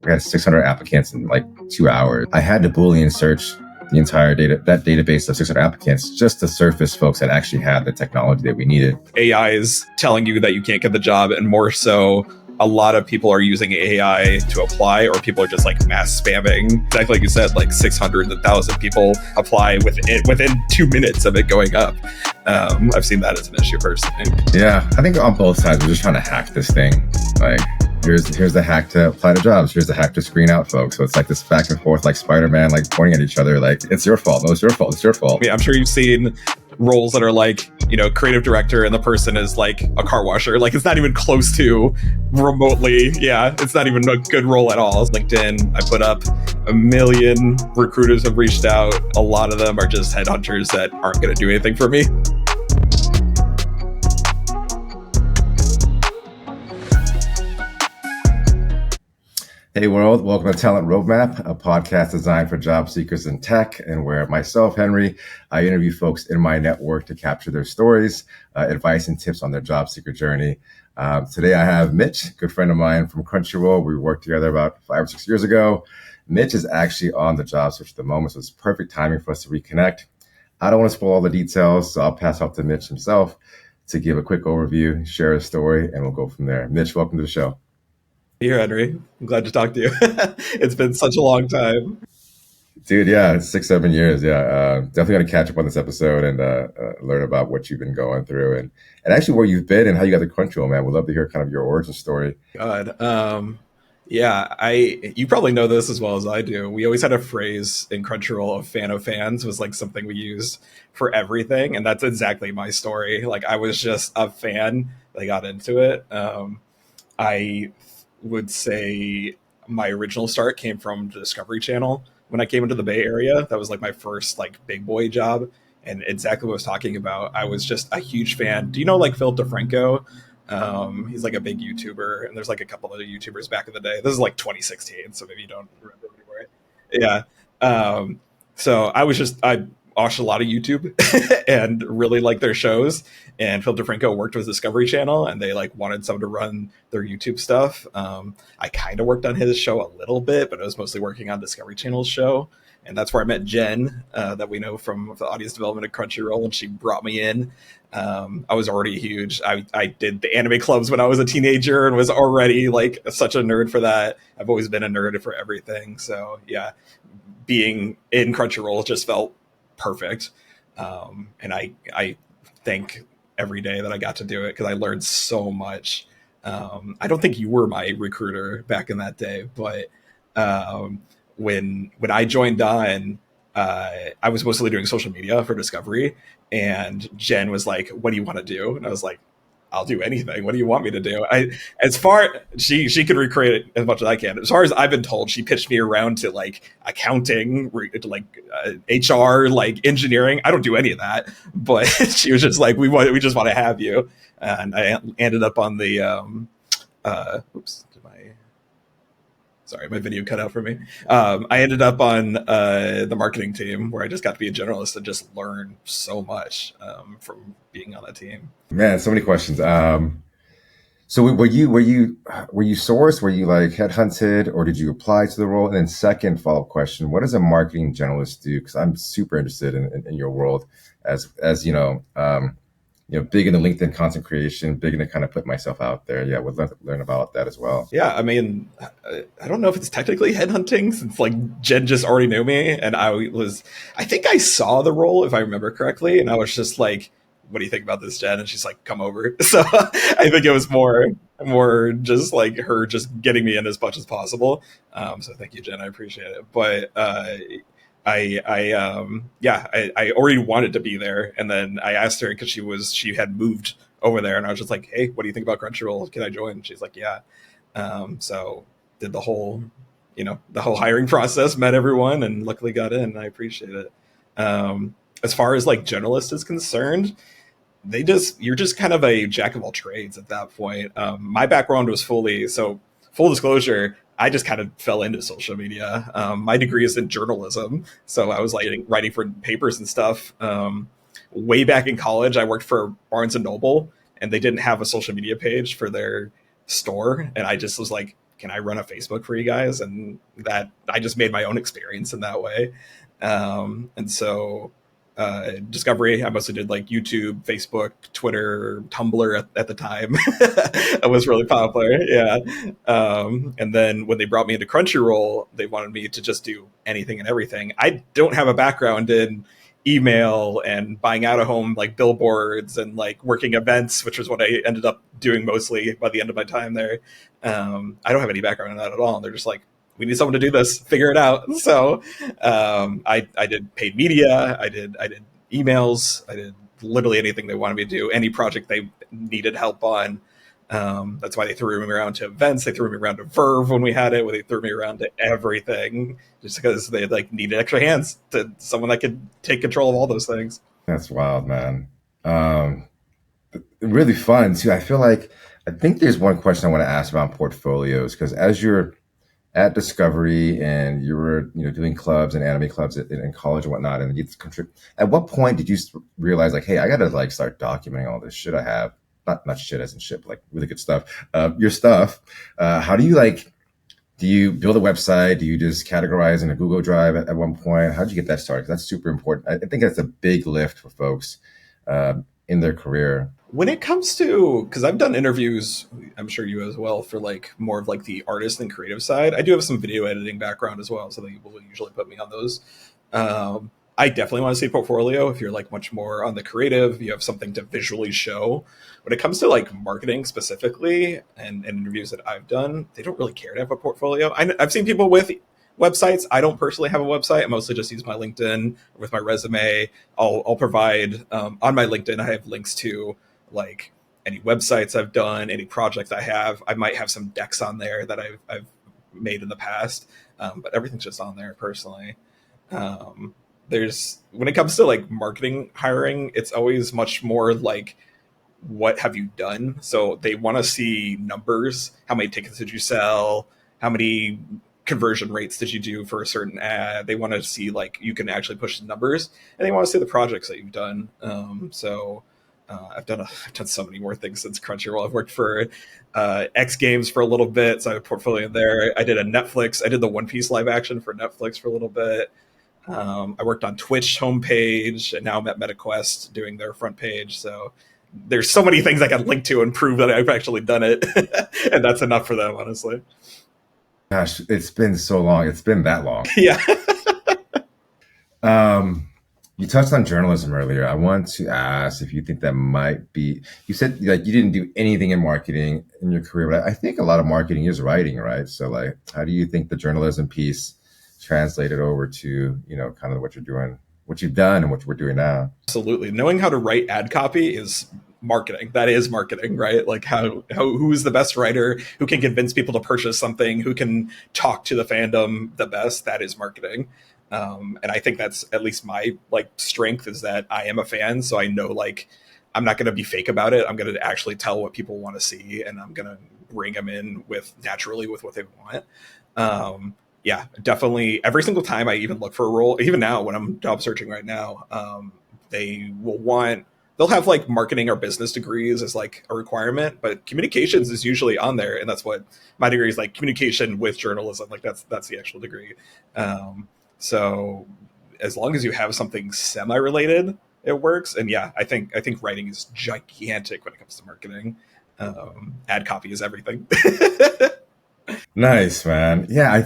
We had 600 applicants in like 2 hours. I had to Boolean search the entire that database of 600 applicants just to surface folks that actually had the technology that we needed. AI is telling you that you can't get the job, and more so, a lot of people are using AI to apply, or people are just like mass spamming. Exactly like you said, like 600, 1,000 people apply within 2 minutes of it going up. I've seen that as an issue personally. Yeah, I think on both sides, we're just trying to hack this thing. Like, here's the hack to apply to jobs. Here's the hack to screen out folks. So it's like this back and forth, like Spider-Man, like pointing at each other, like, it's your fault. No, it's your fault. It's your fault. Yeah, I'm sure you've seen roles that are like, creative director, and the person is like a car washer. Like, it's not even close to remotely. Yeah, it's not even a good role at all. LinkedIn, I put up 1 million recruiters have reached out. A lot of them are just headhunters that aren't going to do anything for me. Hey world, welcome to Talent Roadmap, a podcast designed for job seekers in tech, and where myself, Henry, I interview folks in my network to capture their stories, advice and tips on their job seeker journey. Today I have Mitch, good friend of mine from Crunchyroll. We worked together about 5 or 6 years ago. Mitch is actually on the job search at the moment, so it's perfect timing for us to reconnect. I don't want to spoil all the details, so I'll pass off to Mitch himself to give a quick overview, share his story, and we'll go from there. Mitch, welcome to the show. Here, Henry. I'm glad to talk to you. It's been such a long time. Dude, yeah, it's 6, 7 years. Yeah, definitely going to catch up on this episode and learn about what you've been going through and actually where you've been and how you got to Crunchyroll, man. We'd love to hear kind of your origin story. God. Yeah, you probably know this as well as I do. We always had a phrase in Crunchyroll of fan of fans was like something we used for everything. And that's exactly my story. Like, I was just a fan that got into it. I would say my original start came from the Discovery Channel. When I came into the Bay Area, that was like my first like big boy job. And exactly what I was talking about, I was just a huge fan. Do you know like Phil DeFranco? He's like a big YouTuber, and there's like a couple other YouTubers back in the day. This is like 2016, so maybe you don't remember anymore. Yeah. So I watched a lot of YouTube and really liked their shows. And Phil DeFranco worked with Discovery Channel, and they like wanted someone to run their YouTube stuff. I kind of worked on his show a little bit, but I was mostly working on Discovery Channel's show. And that's where I met Jen, that we know from the audience development at Crunchyroll, and she brought me in. I was already huge. I did the anime clubs when I was a teenager and was already like such a nerd for that. I've always been a nerd for everything. So yeah, being in Crunchyroll just felt perfect. And I thank every day that I got to do it because I learned so much. I don't think you were my recruiter back in that day, but when I joined on, I was mostly doing social media for Discovery, and Jen was like, "What do you want to do?" And I was like, "I'll do anything. What do you want me to do?" She could recreate it as much as I can. As far as I've been told, she pitched me around to like accounting, to like HR, like engineering. I don't do any of that, but she was just like, we just want to have you. And I ended up on the my video cut out for me. I ended up on the marketing team, where I just got to be a generalist and just learn so much from being on that team. Man, so many questions. So were you sourced? Were you like headhunted, or did you apply to the role? And then second follow-up question: what does a marketing generalist do? Because I'm super interested in your world as big into LinkedIn content creation, big into kind of put myself out there. Yeah, would love to learn about that as well. Yeah, I mean, I don't know if it's technically headhunting, since like Jen just already knew me, and I think I saw the role, if I remember correctly, and I was just like, "What do you think about this, Jen?" And she's like, "Come over." So I think it was more just like her just getting me in as much as possible. So thank you, Jen. I appreciate it. But I already wanted to be there, and then I asked her because she had moved over there, and I was just like, "Hey, what do you think about Crunchyroll? Can I join?" And she's like, "Yeah." So did the whole hiring process, met everyone, and luckily got in. I appreciate it. As far as like journalist is concerned, you're just kind of a jack of all trades at that point. My background was full disclosure, I just kind of fell into social media. My degree is in journalism, so I was like writing for papers and stuff. Way back in college, I worked for Barnes and Noble, and they didn't have a social media page for their store, and I just was like, can I run a Facebook for you guys? And that I just made my own experience in that way. And so Discovery, I mostly did like YouTube, Facebook, Twitter, Tumblr at the time. It was really popular. Yeah. And then when they brought me into Crunchyroll, they wanted me to just do anything and everything. I don't have a background in email and buying out of home like billboards and like working events, which was what I ended up doing mostly by the end of my time there. I don't have any background in that at all. And they're just like, we need someone to do this, figure it out. So I did paid media, I did emails, I did literally anything they wanted me to do, any project they needed help on. That's why they threw me around to events. They threw me around to Verve when we had it, where they threw me around to everything, just because they like needed extra hands to someone that could take control of all those things. That's wild, man. Um, Really fun too. I think there's one question I want to ask about portfolios because as you're at Discovery and you were doing clubs and anime clubs in college and whatnot, and you contribute. At what point did you realize like, hey, I got to like start documenting all this shit I have? Not shit as in shit, but like really good stuff. Your stuff. How do you like? Do you build a website? Do you just categorize in a Google Drive at one point? How did you get that started? 'Cause that's super important. I think that's a big lift for folks in their career. When it comes to, because I've done interviews, I'm sure you as well, for like more of like the artist and creative side. I do have some video editing background as well, so they will usually put me on those. I definitely want to see a portfolio if you're like much more on the creative, you have something to visually show. When it comes to like marketing specifically and interviews that I've done, they don't really care to have a portfolio. I've seen people with websites. I don't personally have a website. I mostly just use my LinkedIn with my resume. I'll provide on my LinkedIn, I have links to like any websites I've done, any projects I have. I might have some decks on there that I've made in the past, but everything's just on there personally. There's when it comes to like marketing hiring, it's always much more like what have you done? So they want to see numbers. How many tickets did you sell? How many conversion rates did you do for a certain ad? They want to see like you can actually push the numbers, and they want to see the projects that you've done. I've done so many more things since Crunchyroll. I've worked for X Games for a little bit, so I have a portfolio there. I did a Netflix. I did the One Piece live action for Netflix for a little bit. I worked on Twitch homepage, and now I'm at MetaQuest doing their front page. So there's so many things I can link to and prove that I've actually done it, and that's enough for them, honestly. Gosh, it's been so long. It's been that long. Yeah. You touched on journalism earlier. I want to ask if you think that might be, you said like you didn't do anything in marketing in your career, but I think a lot of marketing is writing, right? So like, how do you think the journalism piece translated over to, kind of what you're doing, what you've done and what we're doing now? Absolutely. Knowing how to write ad copy is marketing. That is marketing, right? Like who is the best writer, who can convince people to purchase something, who can talk to the fandom the best. That is marketing. And I think that's at least my like strength is that I am a fan. So I know like, I'm not going to be fake about it. I'm going to actually tell what people want to see, and I'm going to bring them in naturally with what they want. Yeah, definitely. Every single time I even look for a role, even now when I'm job searching right now, they'll have like marketing or business degrees as like a requirement, but communications is usually on there. And that's what my degree is, like communication with journalism. Like that's the actual degree. So as long as you have something semi-related, it works. And yeah, I think writing is gigantic when it comes to marketing. Ad copy is everything. Nice, man. Yeah, I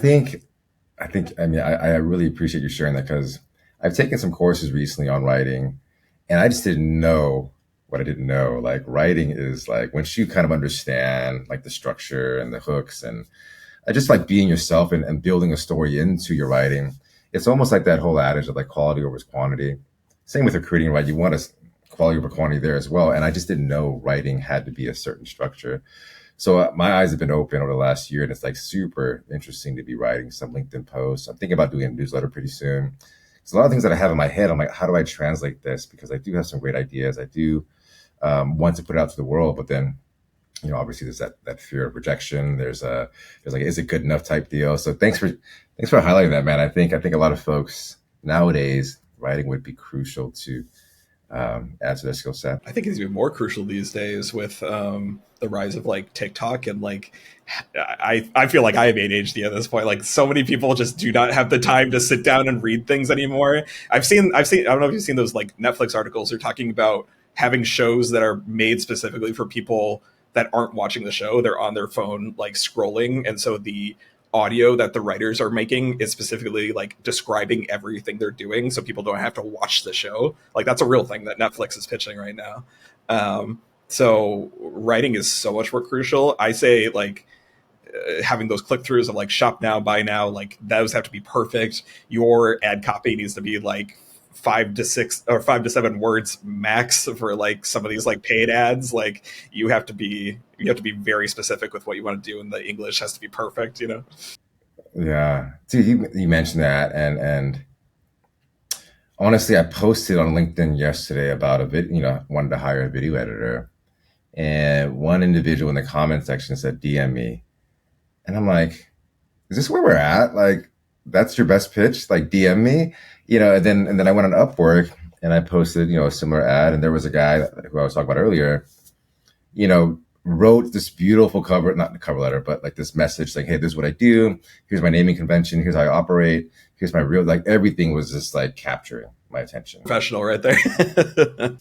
mean, I really appreciate you sharing that because I've taken some courses recently on writing and I just didn't know what I didn't know. Like writing is like once you kind of understand like the structure and the hooks and I just like being yourself and building a story into your writing. It's almost like that whole adage of like quality over quantity. Same with recruiting, right? You want quality over quantity there as well. And I just didn't know writing had to be a certain structure. So my eyes have been open over the last year, and it's like super interesting to be writing some LinkedIn posts. I'm thinking about doing a newsletter pretty soon. There's a lot of things that I have in my head. I'm like, how do I translate this? Because I do have some great ideas. I do want to put it out to the world, but then obviously there's that fear of rejection. There's like, is it good enough type deal? So thanks for highlighting that, man. I think a lot of folks nowadays writing would be crucial to add to their skill set. I think it's even more crucial these days with the rise of like TikTok and like I feel like I have ADHD at this point. Like so many people just do not have the time to sit down and read things anymore. I've seen I don't know if you've seen those like Netflix articles. They're talking about having shows that are made specifically for people that aren't watching the show. They're on their phone like scrolling, and so the audio that the writers are making is specifically like describing everything they're doing so people don't have to watch the show. Like that's a real thing that Netflix is pitching right now. So writing is so much more crucial. I say like having those click throughs of like shop now, buy now, like those have to be perfect. Your ad copy needs to be like 5 to 7 words max for like some of these like paid ads. Like you have to be very specific with what you want to do, and the English has to be perfect, you know. Yeah, dude, you mentioned that, and honestly, I posted on LinkedIn yesterday about a vid. Wanted to hire a video editor, and one individual in the comment section said, "DM me," and I'm like, "Is this where we're at? Like, that's your best pitch? Like, DM me?" And then I went on Upwork and I posted a similar ad, and there was a guy who I was talking about earlier, wrote this beautiful cover, not the cover letter, but like this message like, "Hey, this is what I do. Here's my naming convention. Here's how I operate. Here's my real," like everything was just like capturing my attention. Professional right there.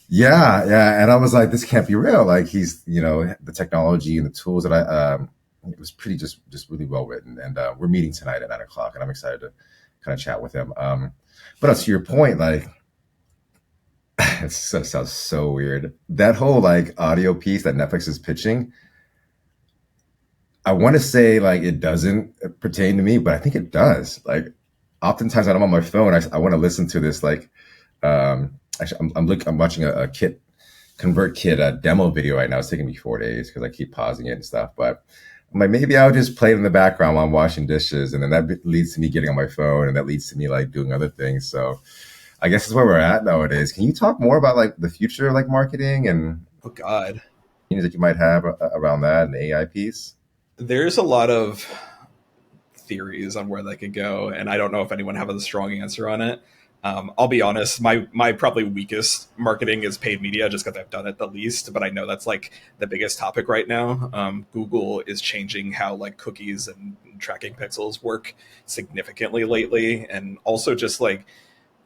Yeah. Yeah. And I was like, this can't be real. Like the technology and the tools that it was pretty just really well written. And we're meeting tonight at 9 o'clock, and I'm excited to kind of chat with him. But to your point, like, it sounds so weird. That whole like audio piece that Netflix is pitching, I want to say like it doesn't pertain to me, but I think it does. Like, oftentimes when I'm on my phone, I want to listen to this like, actually, I'm watching a Kit Convert Kit demo video right now. It's taking me 4 days because I keep pausing it and stuff. But I'm like, maybe I'll just play it in the background while I'm washing dishes, and then that leads to me getting on my phone, and that leads to me like doing other things. So I guess that's where we're at nowadays. Can you talk more about like the future of like marketing and Oh God. things that you might have around that and the AI piece? There's a lot of theories on where that could go, and I don't know if anyone has a strong answer on it. I'll be honest, my probably weakest marketing is paid media, just because I've done it the least. But I know that's like the biggest topic right now. Google is changing how like cookies and tracking pixels work significantly lately, and also just like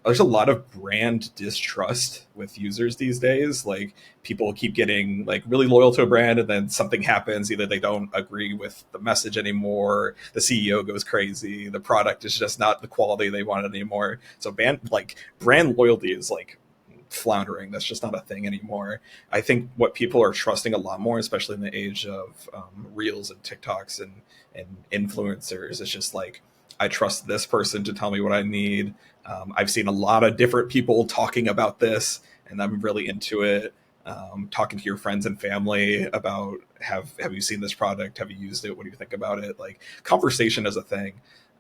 there's a lot of brand distrust with users these days. Like people keep getting like really loyal to a brand, and then something happens. Either they don't agree with the message anymore, the CEO goes crazy, the product is just not the quality they wanted anymore. So brand loyalty is like floundering. That's just not a thing anymore. I think what people are trusting a lot more, especially in the age of reels and TikToks and influencers, is just like, I trust this person to tell me what I need. I've seen a lot of different people talking about this, and I'm really into it. Talking to your friends and family about have you seen this product? Have you used it? What do you think about it? Like conversation is a thing.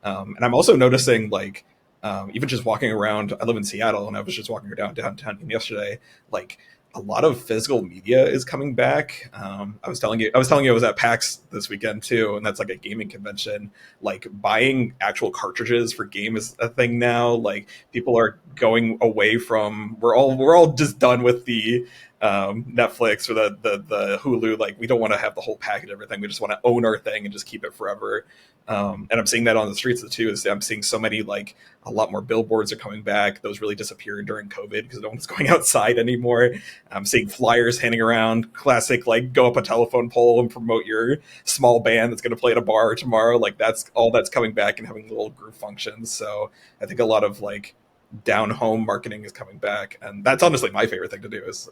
And I'm also noticing like even just walking around. I live in Seattle, and I was just walking around downtown yesterday. Like a lot of physical media is coming back. I was at PAX this weekend too, and that's like a gaming convention. Like buying actual cartridges for game is a thing now. Like people are going away from we're all just done with the Netflix or the Hulu. Like we don't want to have the whole package, everything. We just want to own our thing and just keep it forever. And I'm seeing that on the streets too. Is I'm seeing so many like a lot more billboards are coming back. Those really disappeared during COVID because no one's going outside anymore. I'm seeing flyers handing around, classic like go up a telephone pole and promote your small band that's going to play at a bar tomorrow. Like that's all that's coming back and having little group functions. So I think a lot of like down home marketing is coming back, and that's honestly my favorite thing to do is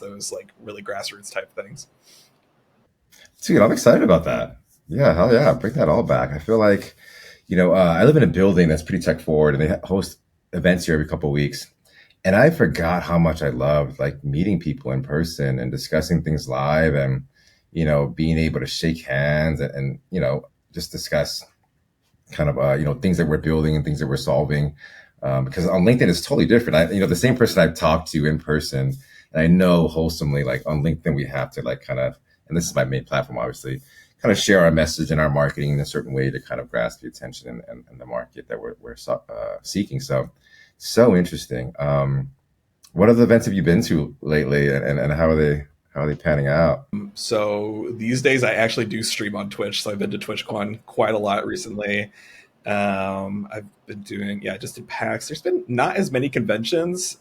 those like really grassroots type things. Dude, I'm excited about that. Yeah, hell yeah, bring that all back. I feel like, I live in a building that's pretty tech forward, and they host events here every couple of weeks. And I forgot how much I loved like meeting people in person and discussing things live, and being able to shake hands and just discuss kind of things that we're building and things that we're solving. Because on LinkedIn it's totally different. The same person I've talked to in person, and I know wholesomely like on LinkedIn we have to like kind of, and this is my main platform obviously, kind of share our message and our marketing in a certain way to kind of grasp the attention and the market that we're seeking. So interesting. What other events have you been to lately, and how are they panning out? So these days I actually do stream on Twitch. So I've been to TwitchCon quite a lot recently. I've been doing, yeah, just in PAX. There's been not as many conventions,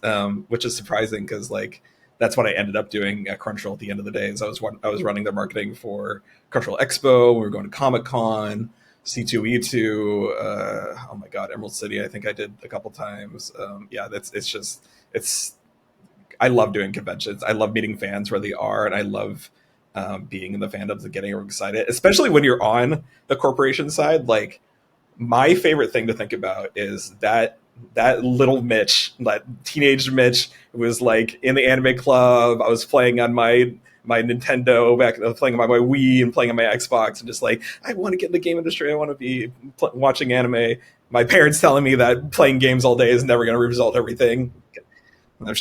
which is surprising because like that's what I ended up doing at Crunchyroll at the end of the day. Is I was running their marketing for Crunchyroll Expo. We were going to Comic Con, C2E2. Oh my God, Emerald City. I think I did a couple times. Yeah, that's it's just it's. I love doing conventions. I love meeting fans where they are, and I love being in the fandoms and getting everyone excited, especially when you're on the corporation side. Like my favorite thing to think about is that little Mitch, that teenage Mitch, was like in the anime club. I was playing on my Nintendo back, playing on my Wii and playing on my Xbox, and just like I want to get in the game industry. I want to be watching anime. My parents telling me that playing games all day is never going to result everything.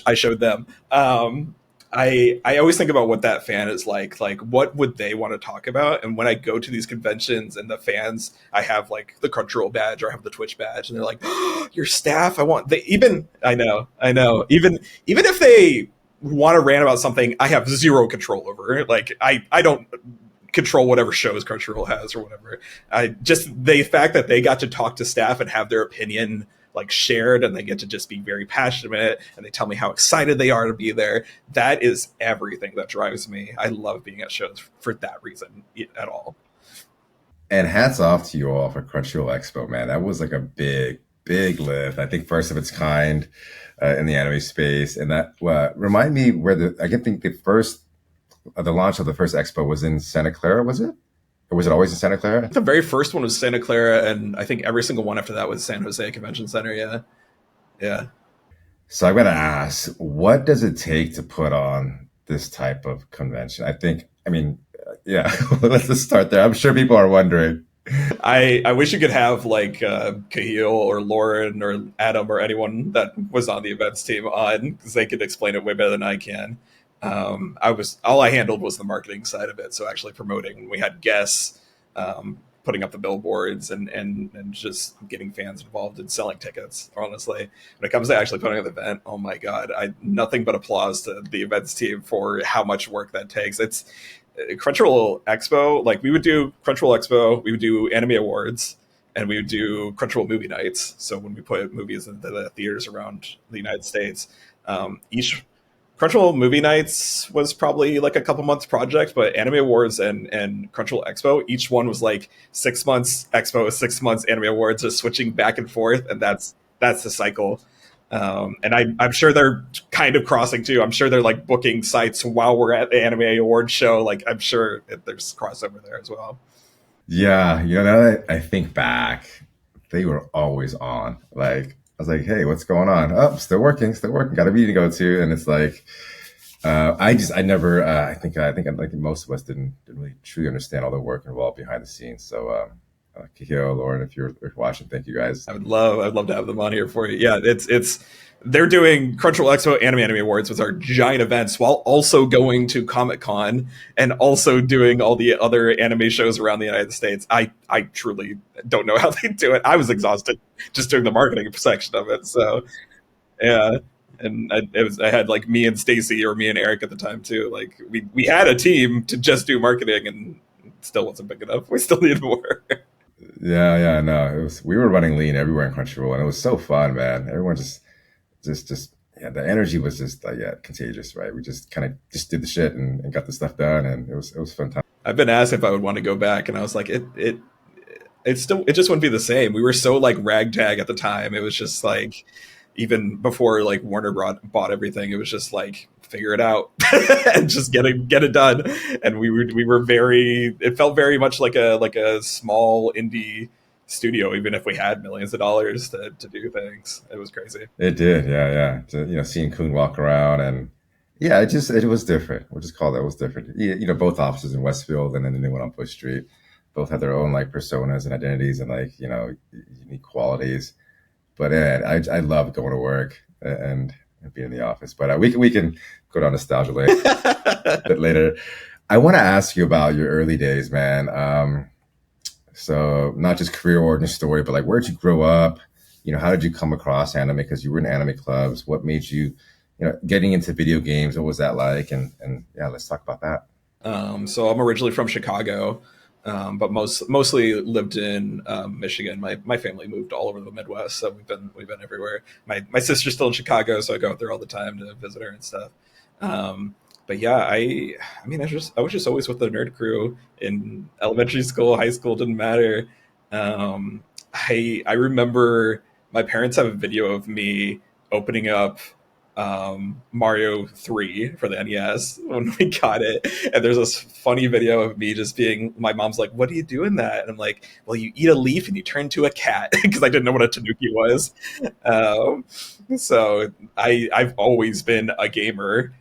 I showed them. I always think about what that fan is like what would they want to talk about? And when I go to these conventions and the fans, I have like the Crunchyroll badge or I have the Twitch badge, and they're like, oh, "Your staff, I want." They even I know. Even if they want to rant about something, I have zero control over. Like I don't control whatever shows Crunchyroll has or whatever. I just the fact that they got to talk to staff and have their opinion like shared, and they get to just be very passionate, and they tell me how excited they are to be there. That is everything that drives me. I love being at shows for that reason at all. And hats off to you all for Crunchyroll Expo, man. That was like a big lift. I think first of its kind in the anime space. And that remind me where I can think the launch of the first expo was in Santa Clara, was it? Or was it always in Santa Clara? The very first one was Santa Clara, and I think every single one after that was San Jose Convention Center. Yeah, yeah. So I'm going to ask, what does it take to put on this type of convention? I mean, yeah, let's just start there. I'm sure people are wondering. I wish you could have like Cahill or Lauren or Adam or anyone that was on the events team on, because they could explain it way better than I can. I was all I handled was the marketing side of it, so actually promoting. We had guests, putting up the billboards, and just getting fans involved in selling tickets. Honestly, when it comes to actually putting on the event, oh my god, I nothing but applause to the events team for how much work that takes. It's Crunchyroll Expo. Like we would do Crunchyroll Expo, we would do Anime Awards, and we would do Crunchyroll movie nights. So when we put movies into the theaters around the United States, each Crunchyroll movie nights was probably like a couple months project, but Anime Awards and Crunchyroll Expo, each one was like 6 months Expo, 6 months Anime Awards, just switching back and forth, and that's the cycle. And I'm sure they're kind of crossing too. I'm sure they're like booking sites while we're at the Anime Awards show. Like I'm sure there's crossover there as well. Yeah, now that I think back, they were always on. Like I was like, hey, what's going on? Oh, still working, still working. Got a meeting to go to, and it's like, I never, I think like most of us didn't really truly understand all the work involved behind the scenes. So, Kihio, Lauren, if you're watching, thank you guys. I'd love to have them on here for you. Yeah, it's they're doing Crunchyroll Expo Anime Awards, which are giant events, while also going to Comic Con and also doing all the other anime shows around the United States. I truly don't know how they do it. I was exhausted just doing the marketing section of it. So yeah. And I had like me and Stacy or me and Eric at the time too. Like we had a team to just do marketing, and it still wasn't big enough. We still needed more. Yeah, no, we were running lean everywhere in Crunchyroll, and it was so fun, man. Everyone just yeah, the energy was just like yeah, contagious, right? We just kind of just did the shit and got the stuff done, and it was fun time. I've been asked if I would want to go back, and I was like, it just wouldn't be the same. We were so like ragtag at the time. It was just like even before like Warner bought everything, it was just like figure it out and just get it done. And we were very. It felt very much like a small indie studio, even if we had millions of dollars to do things. It was crazy. It did, yeah. Seeing Kun walk around and yeah, it was different. We'll just call that it was different. Both offices in Westfield and then the new one on Bush Street, both had their own like personas and identities and like unique qualities. But I love going to work and being in the office. But we can go down nostalgia lane a bit later. I want to ask you about your early days, man. So not just career origin story, but like where'd you grow up? How did you come across anime? Because you were in anime clubs. What made you, getting into video games. What was that like? And yeah, let's talk about that. So I'm originally from Chicago, but mostly lived in Michigan. My family moved all over the Midwest, so we've been everywhere. My sister's still in Chicago, so I go out there all the time to visit her and stuff. But yeah, I mean I was just always with the nerd crew in elementary school, high school, didn't matter. I remember my parents have a video of me opening up Mario 3 for the NES when we got it. And there's this funny video of me just being, my mom's like, "What do you do in that?" And I'm like, "Well, you eat a leaf and you turn into a cat," because I didn't know what a tanuki was. Um, so I've always been a gamer.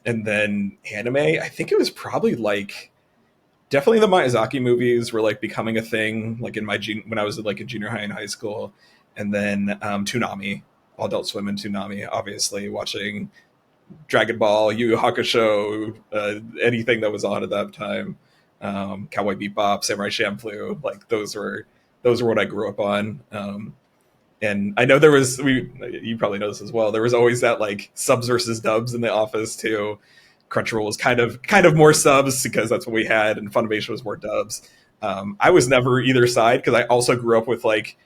And then anime, I think it was probably like, definitely the Miyazaki movies were like becoming a thing, like in when I was like in junior high and high school, and then Toonami, Adult Swim and Toonami, obviously watching Dragon Ball, Yu Yu Hakusho, anything that was on at that time, Cowboy Bebop, Samurai Champloo, like those were what I grew up on. And I know you probably know this as well. There was always that like subs versus dubs in the office too. Crunchyroll was kind of more subs because that's what we had, and Funimation was more dubs. I was never either side because I also grew up with like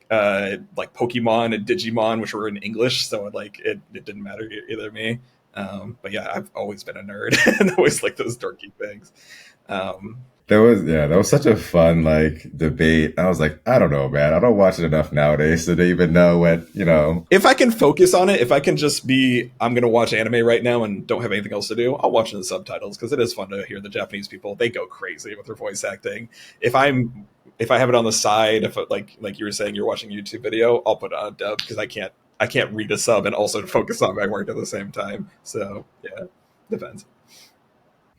Pokemon and Digimon, which were in English, so it didn't matter either to me. But yeah, I've always been a nerd and always like those dorky things. Um, That was such a fun like debate. I was like, I don't know, man. I don't watch it enough nowadays to even know what. if I can focus on it, if I can just be, I'm going to watch anime right now and don't have anything else to do, I'll watch in the subtitles because it is fun to hear the Japanese people. They go crazy with their voice acting. If I'm if I have it on the side, if like you were saying, you're watching a YouTube video, I'll put it on a dub because I can't read a sub and also focus on my work at the same time. So yeah, depends.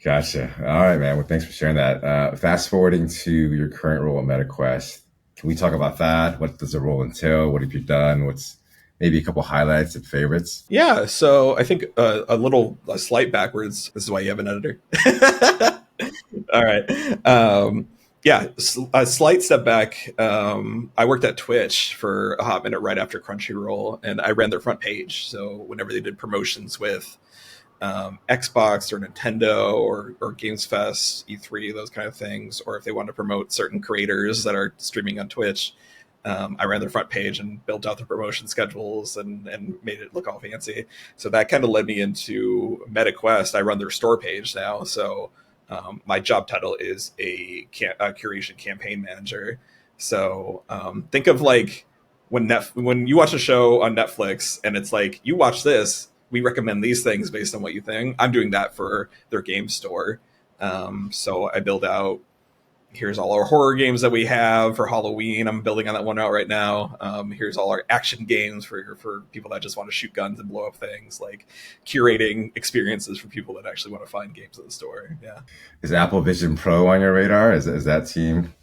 Gotcha. All right, man. Well, thanks for sharing that. Fast forwarding to your current role at MetaQuest, can we talk about that? What does the role entail? What have you done? What's maybe a couple highlights and favorites? Yeah, so I think a slight backwards. This is why you have an editor. All right. Yeah, a slight step back. I worked at Twitch for a hot minute right after Crunchyroll, and I ran their front page. So whenever they did promotions with Xbox or Nintendo or Games Fest, E3, those kind of things, or if they wanted to promote certain creators that are streaming on Twitch, I ran their front page and built out the promotion schedules and made it look all fancy. So that kind of led me into MetaQuest. I run their store page now. So my job title is a curation campaign manager. So think of like when you watch a show on Netflix and it's like, you watch this, we recommend these things based on what you think. I'm doing that for their game store. So I build out, here's all our horror games that we have for Halloween. I'm building on that one out right now. Here's all our action games for people that just want to shoot guns and blow up things, like curating experiences for people that actually want to find games in the store. Yeah. Is Apple Vision Pro on your radar? Is that team?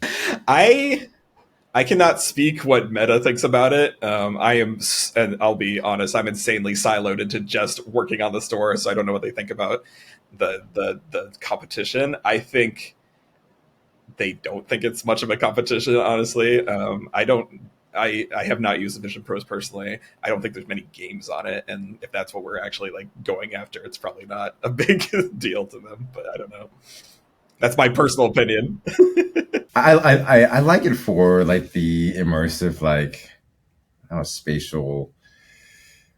I I cannot speak what Meta thinks about it. And I'll be honest, I'm insanely siloed into just working on the store, so I don't know what they think about the competition. I think they don't think it's much of a competition, honestly. I don't. I have not used the Vision Pros personally. I don't think there's many games on it, and if that's what we're actually like going after, it's probably not a big deal to them. But I don't know. That's my personal opinion. I like it for like the immersive like I don't know, spatial,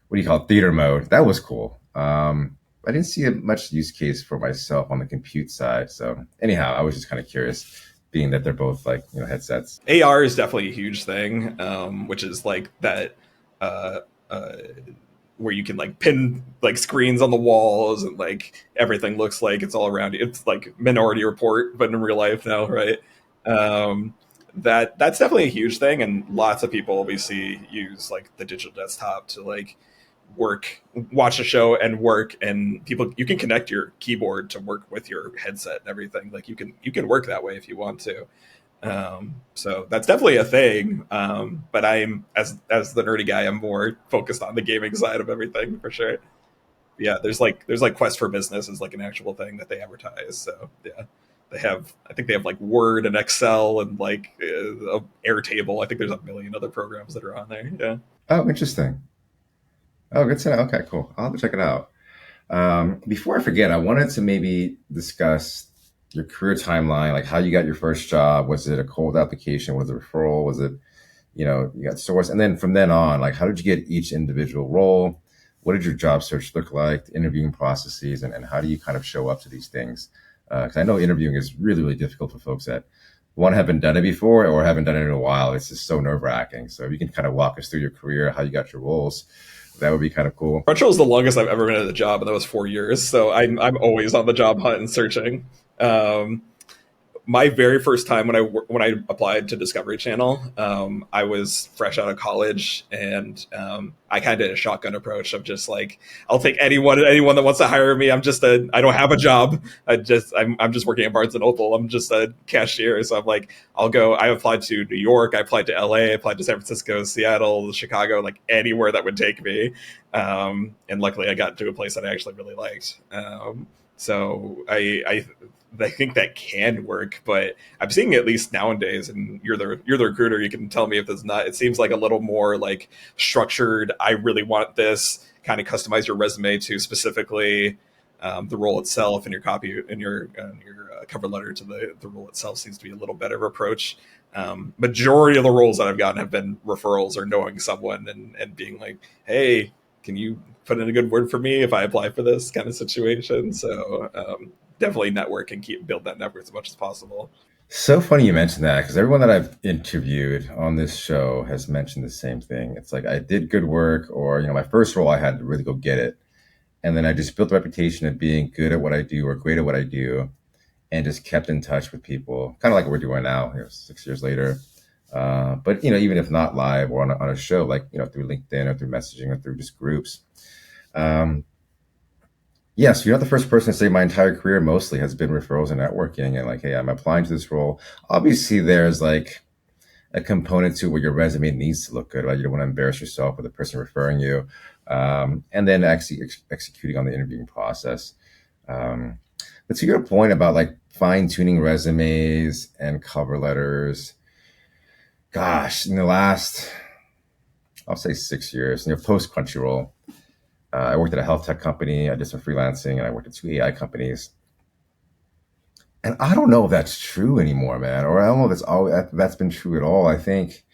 what do you call it, theater mode. That was cool. I didn't see a much use case for myself on the compute side. So anyhow, I was just kind of curious, being that they're both like headsets. AR is definitely a huge thing, which is like that uh, uh, where you can like pin like screens on the walls and like everything looks like it's all around you. It's like Minority Report, but in real life now, right? Um, that's definitely a huge thing, and lots of people obviously use like the digital desktop to like work, watch a show and work, and people, you can connect your keyboard to work with your headset and everything. Like you can work that way if you want to. So that's definitely a thing. But I'm, as the nerdy guy, I'm more focused on the gaming side of everything for sure. Yeah, there's like Quest for Business is like an actual thing that they advertise. So yeah, I think they have like Word and Excel and like Airtable. I think there's a million other programs that are on there. Yeah. Oh, interesting. Oh, good to know. Okay, cool. I'll have to check it out. Before I forget, I wanted to maybe discuss your career timeline, like how you got your first job. Was it a cold application? Was it a referral? Was it, you got source? And then from then on, like how did you get each individual role? What did your job search look like, the interviewing processes, and how do you kind of show up to these things? Because I know interviewing is really, really difficult for folks that one haven't done it before or haven't done it in a while. It's just so nerve wracking. So if you can kind of walk us through your career, how you got your roles, that would be kind of cool. Crunchyroll is the longest I've ever been at a job, and that was 4 years. So I'm always on the job hunt and searching. Um, my very first time when I applied to Discovery Channel, I was fresh out of college, and I kind of did a shotgun approach of just like, I'll take anyone that wants to hire me. I don't have a job. I'm just working at Barnes and Noble. I'm just a cashier. So I'm like, I'll go. I applied to New York. I applied to LA. I applied to San Francisco, Seattle, Chicago, like anywhere that would take me. And luckily, I got to a place that I actually really liked. So I think that can work, but I'm seeing at least nowadays, and you're the recruiter. You can tell me if it's not. It seems like a little more like structured. I really want this. Kind of customize your resume to specifically the role itself, and your copy and your cover letter to the role itself seems to be a little better approach. Majority of the roles that I've gotten have been referrals or knowing someone and being like, hey, can you put in a good word for me if I apply for this kind of situation? So definitely network and build that network as much as possible. So funny you mentioned that because everyone that I've interviewed on this show has mentioned the same thing. It's like I did good work, or my first role I had to really go get it, and then I just built a reputation of being good at what I do or great at what I do, and just kept in touch with people, kind of like what we're doing now, 6 years later. But even if not live or on a show, like through LinkedIn or through messaging or through just groups. Um, Yes, you're not the first person to say my entire career mostly has been referrals and networking and like, hey, I'm applying to this role. Obviously, there's like a component to where your resume needs to look good, right? You don't want to embarrass yourself with the person referring you, and then actually executing on the interviewing process. Um, but to your point about like fine tuning resumes and cover letters, gosh, in the last, I'll say 6 years, post Crunchyroll, I worked at a health tech company. I did some freelancing, and I worked at two AI companies. And I don't know if that's true anymore, man, or I don't know if that's been true at all. I think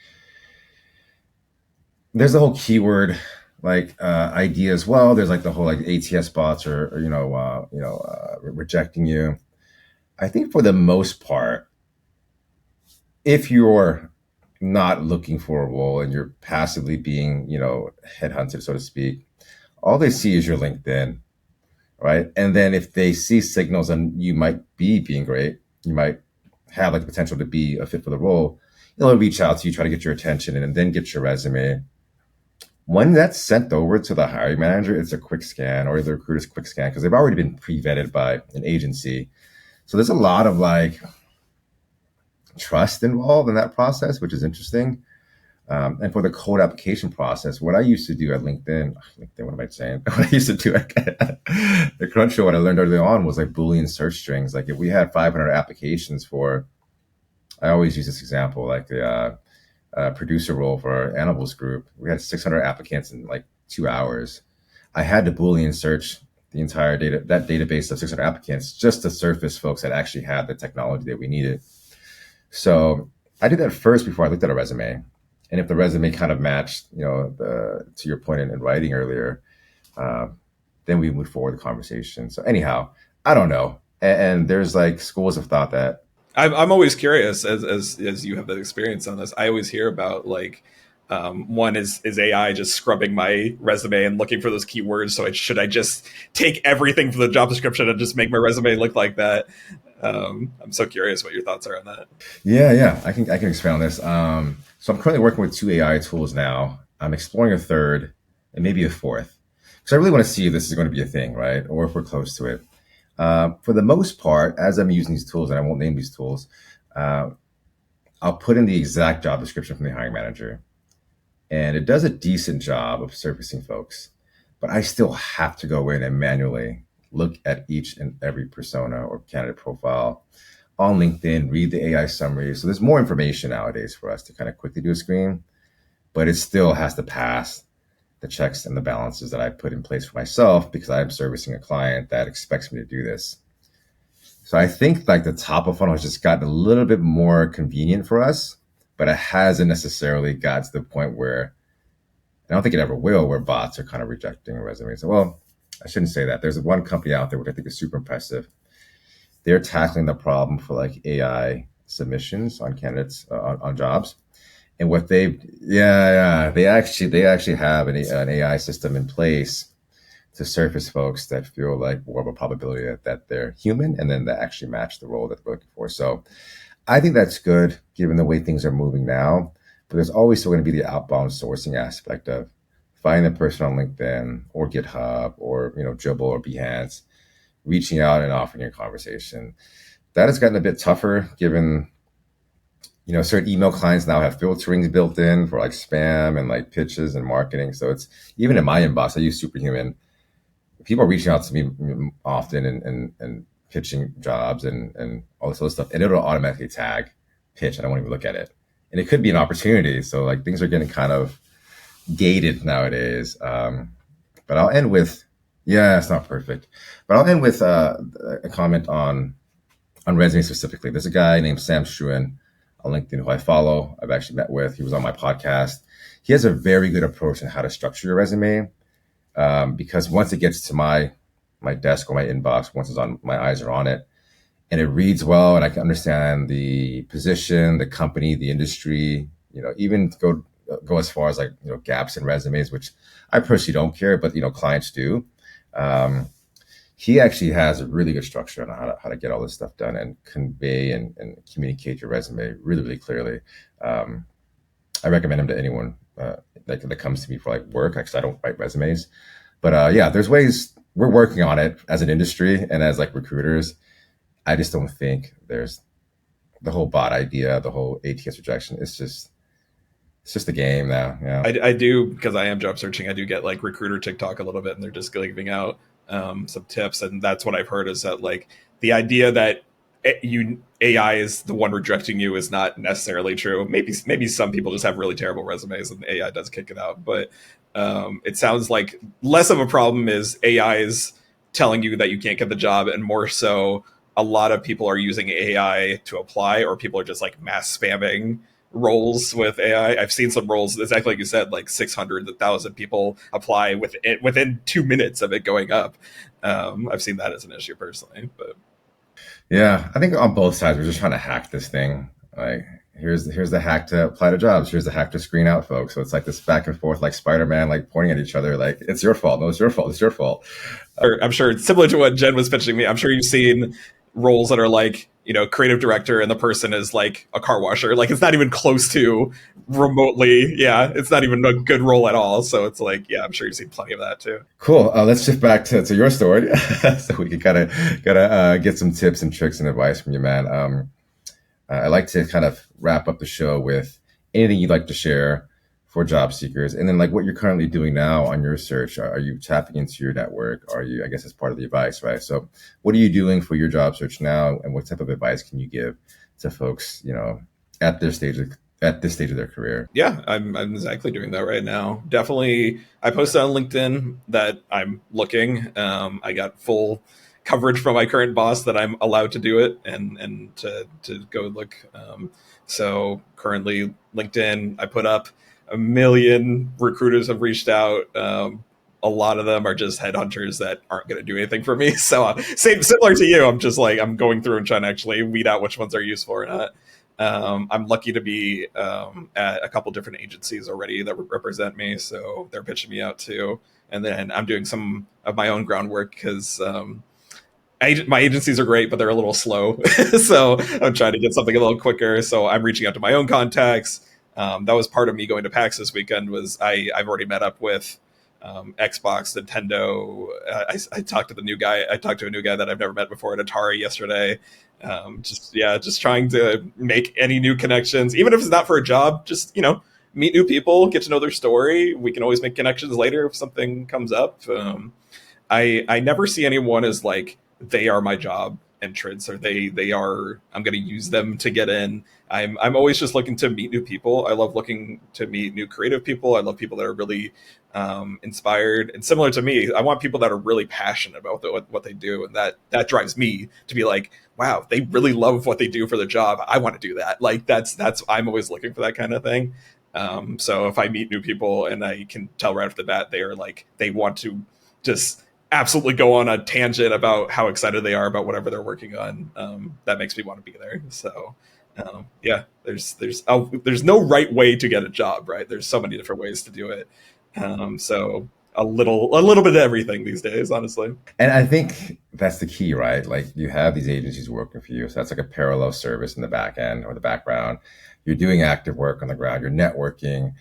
there's the whole keyword like idea as well. There's like the whole like ATS bots or rejecting you. I think for the most part, if you're not looking for a role and you're passively being headhunted, so to speak, all they see is your LinkedIn, right? And then if they see signals and you might be being great, you might have like the potential to be a fit for the role, they'll reach out to you, try to get your attention, and then get your resume. When that's sent over to the hiring manager, it's a quick scan, or the recruiter's quick scan, because they've already been pre-vetted by an agency. So there's a lot of like trust involved in that process, which is interesting. And for the code application process, what I used to do at LinkedIn, what am I saying? What I used to do at the Crunchyroll, what I learned early on was like Boolean search strings. Like if we had 500 applications I always use this example, like the producer role for our Animals group. We had 600 applicants in like 2 hours. I had to Boolean search the entire that database of 600 applicants just to surface folks that actually had the technology that we needed. So I did that first before I looked at a resume. And if the resume kind of matched, to your point in writing earlier, uh, then we moved forward the conversation. So anyhow, I don't know. And there's like schools of thought that, I'm always curious as you have that experience on this. I always hear about like one is AI just scrubbing my resume and looking for those keywords. So should I just take everything from the job description and just make my resume look like that? I'm so curious what your thoughts are on that. yeah, I can expand on this. So I'm currently working with two AI tools now. I'm exploring a third and maybe a fourth. Because I really want to see if this is going to be a thing, right? Or if we're close to it. For the most part, as I'm using these tools, and I won't name these tools, uh, I'll put in the exact job description from the hiring manager. And it does a decent job of surfacing folks. But I still have to go in and manually look at each and every persona or candidate profile on LinkedIn, read the AI summary. So there's more information nowadays for us to kind of quickly do a screen, but it still has to pass the checks and the balances that I put in place for myself because I'm servicing a client that expects me to do this. So I think like the top of funnel has just gotten a little bit more convenient for us, but it hasn't necessarily got to the point where I don't think it ever will, where bots are kind of rejecting resumes. Well, I shouldn't say that. There's one company out there which I think is super impressive. They're tackling the problem for like AI submissions on candidates on jobs. And what they actually have an AI system in place to surface folks that feel like more of a probability that they're human and then that actually match the role that they're looking for. So I think that's good given the way things are moving now. But there's always still going to be the outbound sourcing aspect of finding the person on LinkedIn or GitHub or Dribble or Behance, reaching out and offering a conversation. That has gotten a bit tougher given certain email clients now have filterings built in for like spam and like pitches and marketing. So it's even in my inbox, I use Superhuman. People are reaching out to me often and pitching jobs and all this other stuff, and it'll automatically tag pitch, and I won't even look at it. And it could be an opportunity. So like things are getting kind of gated nowadays. But I'll end with, yeah, it's not perfect, but I'll end with a comment on resume specifically. There's a guy named Sam Struan on LinkedIn who I follow. I've actually met with. He was on my podcast. He has a very good approach on how to structure your resume. Because once it gets to my desk or my inbox, once it's on, my eyes are on it, and it reads well, and I can understand the position, the company, the industry. Even go as far as like gaps in resumes, which I personally don't care, but clients do. He actually has a really good structure on how to get all this stuff done and convey and communicate your resume really, really clearly. I recommend him to anyone that comes to me for like work, because I don't write resumes. But yeah, there's ways we're working on it as an industry and as like recruiters. I just don't think there's the whole bot idea, the whole ATS rejection. It's just a game now. Yeah. I do, because I am job searching, I do get like recruiter TikTok a little bit, and they're just giving out some tips. And that's what I've heard, is that like the idea that AI is the one rejecting you is not necessarily true. Maybe some people just have really terrible resumes and AI does kick it out. But it sounds like less of a problem is AI is telling you that you can't get the job, and more so a lot of people are using AI to apply, or people are just like mass spamming roles with AI. I've seen some roles, exactly like you said, like 600, 1,000 people apply within 2 minutes of it going up. I've seen that as an issue personally, but Yeah, I think on both sides we're just trying to hack this thing. Like here's the hack to apply to jobs. Here's the hack to screen out folks. So it's like this back and forth, like Spider-Man, like pointing at each other, like it's your fault. No, it's your fault. It's your fault. I'm sure it's similar to what Jen was pitching me. I'm sure you've seen roles that are like, creative director, and the person is like a car washer. Like it's not even close to remotely. Yeah, it's not even a good role at all. So it's like, yeah, I'm sure you've seen plenty of that too. Cool. Let's shift back to your story, so we can kind of gotta get some tips and tricks and advice from you, man. I like to kind of wrap up the show with anything you'd like to share for job seekers, and then like what you're currently doing now on your search. Are you tapping into your network? Are you, I guess, as part of the advice, right? So, what are you doing for your job search now, and what type of advice can you give to folks, at this stage of their career? Yeah, I'm exactly doing that right now. Definitely, I posted on LinkedIn that I'm looking. I got full coverage from my current boss that I'm allowed to do it and to go look. So currently, LinkedIn, I put up 1 million recruiters have reached out. A lot of them are just headhunters that aren't going to do anything for me. So similar to you, I'm just like, I'm going through and trying to actually weed out which ones are useful or not. I'm lucky to be at a couple different agencies already that represent me, so they're pitching me out too. And then I'm doing some of my own groundwork because my agencies are great, but they're a little slow. So I'm trying to get something a little quicker. So I'm reaching out to my own contacts. That was part of me going to PAX this weekend. Was I've already met up with Xbox, Nintendo. I talked to the new guy. I talked to a new guy that I've never met before at Atari yesterday. Just trying to make any new connections, even if it's not for a job. Just meet new people, get to know their story. We can always make connections later if something comes up. I never see anyone as like they are my job. entrants, or I'm going to use them to get in. I'm always just looking to meet new people. I love looking to meet new creative people. I love people that are really inspired and similar to me. I want people that are really passionate about what they do, and that drives me to be like, wow, they really love what they do for their job. I want to do that. Like that's I'm always looking for that kind of thing. So if I meet new people and I can tell right off the bat they are like they want to just absolutely go on a tangent about how excited they are about whatever they're working on, that makes me want to be there. So yeah, there's no right way to get a job, right? There's so many different ways to do it. So a little bit of everything these days, honestly. And I think that's the key, right? Like you have these agencies working for you. So that's like a parallel service in the back end or the background. You're doing active work on the ground. You're networking.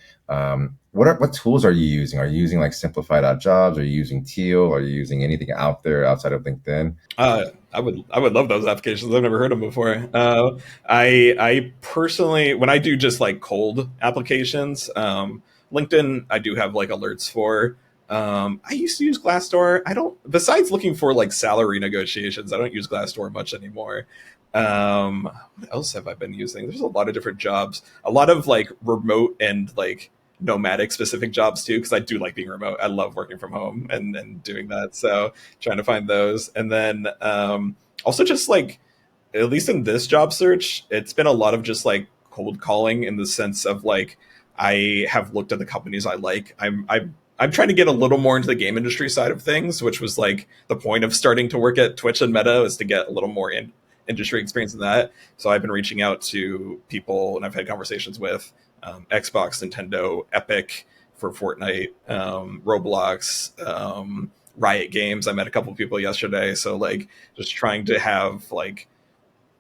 What tools are you using? Are you using like Simplify.jobs? Are you using Teal? Are you using anything out there outside of LinkedIn? I would love those applications. I've never heard of them before. I personally, when I do just like cold applications, LinkedIn, I do have like alerts for. I used to use Glassdoor. I don't. Besides looking for like salary negotiations, I don't use Glassdoor much anymore. What else have I been using? There's a lot of different jobs, a lot of like remote and like nomadic specific jobs too, because I do like being remote. I love working from home and doing that. So trying to find those, and then also just like at least in this job search, it's been a lot of just like cold calling in the sense of like I have looked at the companies I like. I'm trying to get a little more into the game industry side of things, which was like the point of starting to work at Twitch and Meta, is to get a little more industry experience in that. So I've been reaching out to people and I've had conversations with Xbox, Nintendo, Epic for Fortnite, Roblox, Riot Games. I met a couple of people yesterday. So like just trying to have like,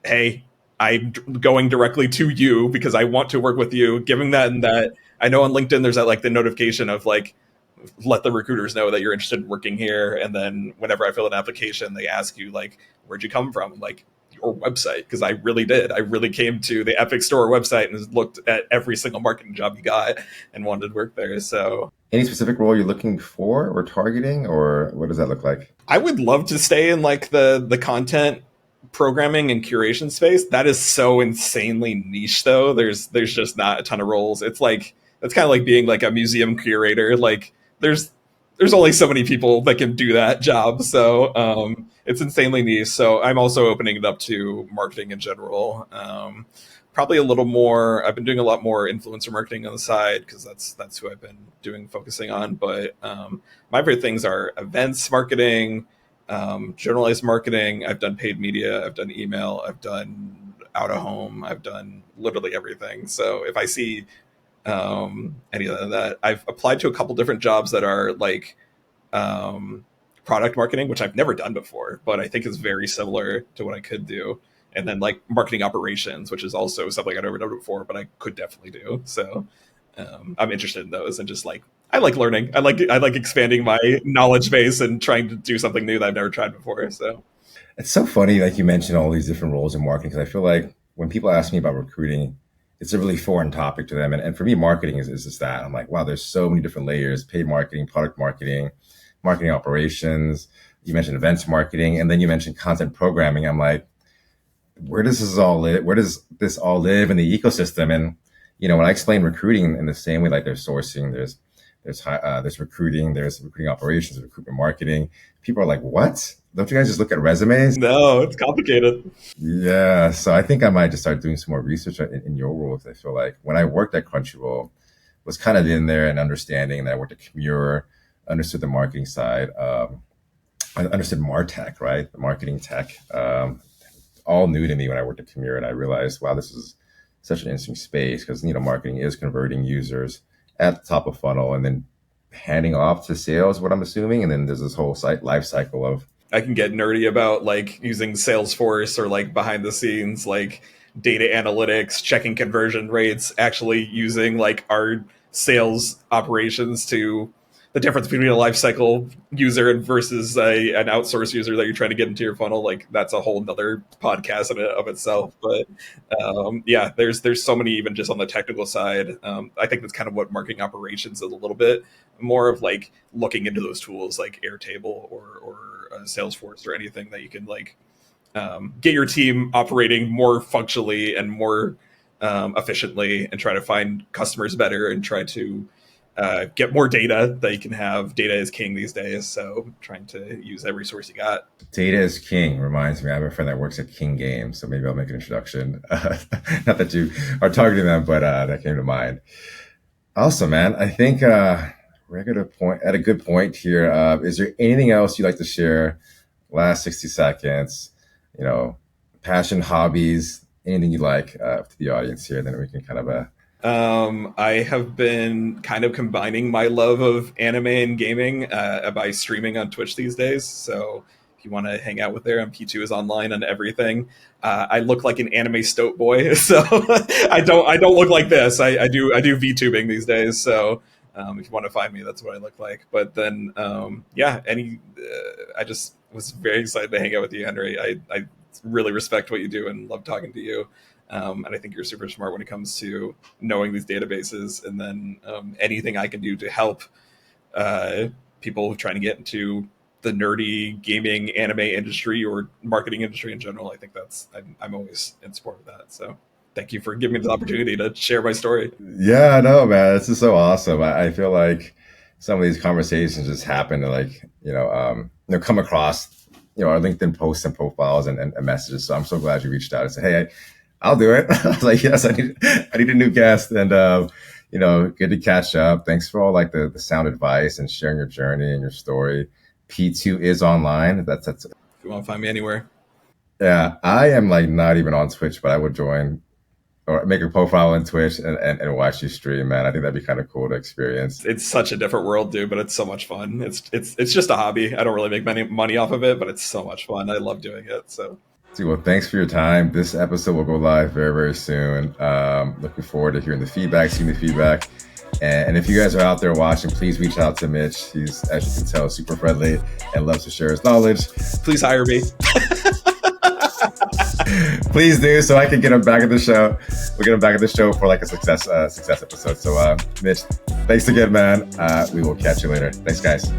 hey, I'm going directly to you because I want to work with you. Giving that, and that I know on LinkedIn there's that like the notification of like let the recruiters know that you're interested in working here. And then whenever I fill an application, they ask you like, where'd you come from? Like your website. Because I really did. I really came to the Epic Store website and looked at every single marketing job you got and wanted to work there. So Any specific role you're looking for or targeting, or what does that look like? I would love to stay in like the content programming and curation space. That is so insanely niche though. There's just not a ton of roles. It's like that's kind of like being like a museum curator. Like there's there's only so many people that can do that job. So it's insanely niche. So I'm also opening it up to marketing in general. Probably a little more. I've been doing a lot more influencer marketing on the side because that's who I've been focusing on. But my favorite things are events marketing, journalized marketing. I've done paid media. I've done email. I've done out of home. I've done literally everything. So if I see any of that, I've applied to a couple different jobs that are like product marketing, which I've never done before, but I think is very similar to what I could do. And then like marketing operations, which is also something I've never done before, but I could definitely do. So I'm interested in those, and just like I like learning. I like expanding my knowledge base and trying to do something new that I've never tried before. So It's so funny, like you mentioned all these different roles in marketing, because I feel like when people ask me about recruiting, it's a really foreign topic to them. And for me, marketing is just that. I'm like, wow, there's so many different layers: paid marketing, product marketing, marketing operations. You mentioned events marketing, and then you mentioned content programming. I'm like, where does this all live? Where does this all live in the ecosystem? And when I explain recruiting in the same way, like there's sourcing, there's recruiting, there's recruiting operations, there's recruitment marketing. People are like, what? Don't you guys just look at resumes? no, it's complicated. Yeah. So I think I might just start doing some more research in your role, because I feel like when I worked at Crunchyroll, was kind of in there and understanding that I worked at Comure, understood the marketing side. I understood MarTech, right? The marketing tech. All new to me when I worked at Comure, and I realized, wow, this is such an interesting space, because marketing is converting users at the top of funnel and then handing off to sales, what I'm assuming, and then there's this whole site life cycle of I can get nerdy about like using Salesforce or like behind the scenes, like data analytics, checking conversion rates, actually using like our sales operations to the difference between a lifecycle user versus an outsourced user that you're trying to get into your funnel. Like that's a whole nother podcast in of itself. But yeah, there's so many, even just on the technical side. I think that's kind of what marketing operations is a little bit more of, like looking into those tools like Airtable or Salesforce or anything that you can like get your team operating more functionally and more efficiently, and try to find customers better, and try to get more data that you can have. Data is king these days, so trying to use every source you got. Data is king reminds me. I have a friend that works at King Games, so maybe I'll make an introduction. Not that you are targeting them, but that came to mind. Awesome, man. I think we're at a good point here. Is there anything else you'd like to share? Last 60 seconds, passion, hobbies, anything you like to the audience here, then we can kind of I have been kind of combining my love of anime and gaming by streaming on Twitch these days. So if you want to hang out with there, P2 is online on everything. I look like an anime stoat boy, so I don't look like this. I do VTubing these days. So if you want to find me, that's what I look like. But then I just was very excited to hang out with you, Henry. I really respect what you do and love talking to you. And I think you're super smart when it comes to knowing these databases. And then anything I can do to help people trying to get into the nerdy gaming anime industry or marketing industry in general, I think I'm always in support of that. So thank you for giving me this opportunity to share my story. Yeah, no, man, this is so awesome. I feel like some of these conversations just happen to come across, our LinkedIn posts and profiles and messages. So I'm so glad you reached out and said, hey, I'll do it. I was like, yes, I need a new guest, and good to catch up. Thanks for all like the sound advice and sharing your journey and your story. P2 is online. That's if you want to find me anywhere. Yeah, I am like not even on Twitch, but I would join or make a profile on Twitch and watch you stream, man. I think that'd be kind of cool to experience. It's such a different world, dude, but it's so much fun. It's just a hobby. I don't really make any money off of it, but it's so much fun. I love doing it. So. Well, thanks for your time. This episode will go live very, very soon. Looking forward to hearing the feedback, seeing the feedback. And if you guys are out there watching, please reach out to Mitch. He's, as you can tell, super friendly and loves to share his knowledge. Please hire me. Please do, so I can get him back at the show. We'll get him back at the show for like a success episode. So, Mitch, thanks again, man. We will catch you later. Thanks, guys.